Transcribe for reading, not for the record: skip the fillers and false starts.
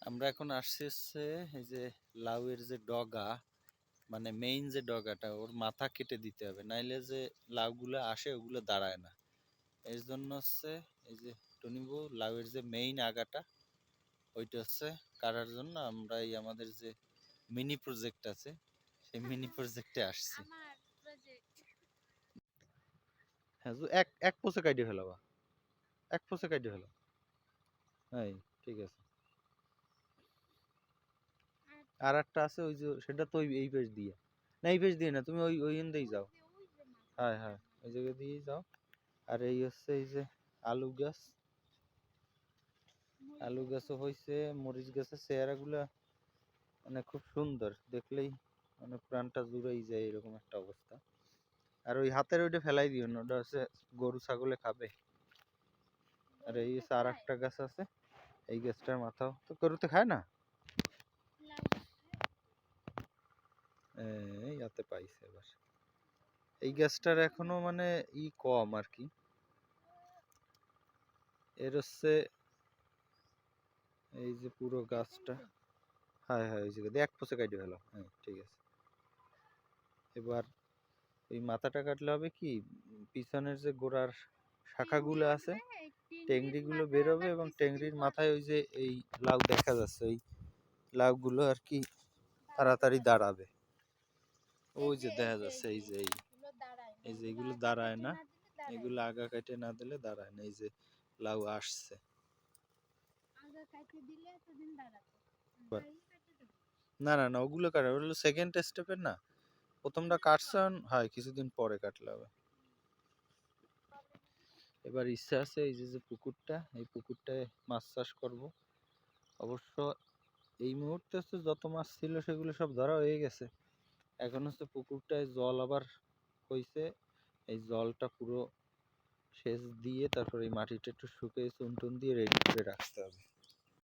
আমরা এখন আসছি হচ্ছে এই যে লাউয়ের যে ডগা, মানে মেইন যে ডগাটা, ওর মাথা কেটে দিতে হবে, নাইলে যে লাউগুলো আসে ওগুলো দাঁড়ায় না। এর জন্য হচ্ছে এই যে টনিবু লাউয়ের যে মেইন আগাটা, ওইটা হচ্ছে কাটার জন্য আমরা এই আমাদের যে মিনি প্রজেক্ট আছে সেই মিনি প্রজেক্টে আসছি। হ্যাঁ, এক এক পোষে কাটি ফেলাবা, এক পোষে কাটি ফেলো। হ্যাঁ, ঠিক আছে। আর একটা আছে ওই যে, সেটা তো এই পেজ দিয়ে না, এই পেজ দিয়ে না, তুমি ওই ওই দিয়েই যাও। হ্যাঁ হ্যাঁ, ওই জায়গা দিয়েই যাও। আর এই হচ্ছে এই যে আলু গাছ, আলু গাছও হয়েছে, মরিচ গাছের চেহারা গুলা মানে খুব সুন্দর, দেখলেই মানে প্রাণটা জুড়েই যায়, এরকম একটা অবস্থা। আর ওই হাতের ওইটা ফেলাই দিও না, ওটা হচ্ছে গরু ছাগলে খাবে। আর এই হচ্ছে আর একটা গাছ আছে, এই গাছটার মাথাও তো গরুতে খায় না। এই হাতে পাইছে এবার। এই গাছটার এখনো মানে কম আর কি। এর হচ্ছে এই যে পুরো গাছটা, হ্যাঁ হ্যাঁ, ওই জায়গা দিয়ে এক পোষে কাটে ফেলো। হ্যাঁ, ঠিক আছে। এবার ওই মাথাটা কাটলে হবে কি, পিছনের যে গোড়ার শাখাগুলো আছে, টেংরি গুলো বেরোবে, এবং টেংরির মাথায় ওই যে এই লাউ দেখা যাচ্ছে, ওই লাউগুলো আর কি তাড়াতাড়ি দাঁড়াবে। ওই যে দেখা যাচ্ছে এই যে এই যে এগুলো দাঁড়ায় না, এগুলো আগা কাটে না দিলে দাঁড়ায় না। এই যে লাউ আসছে, না না না, ওগুলো কাটা, ওগুলো সেকেন্ড স্টেপের না, প্রথমটা কাটছেন হয় কিছুদিন পরে কাটলে হবে। এবার ইচ্ছা আছে এই যে যে পুকুরটা, এই পুকুরটায় মাছ চাষ করব। অবশ্য এই মুহূর্তে হচ্ছে যত মাছ ছিল সেগুলো সব ধরা হয়ে গেছে। এখন হচ্ছে পুকুরটায় জল আবার হইছে, এই জলটা পুরো সেচ দিয়ে তারপর এই মাটিটা একটু শুকিয়ে চুন টুন দিয়ে রেডি করে রাখতে হবে।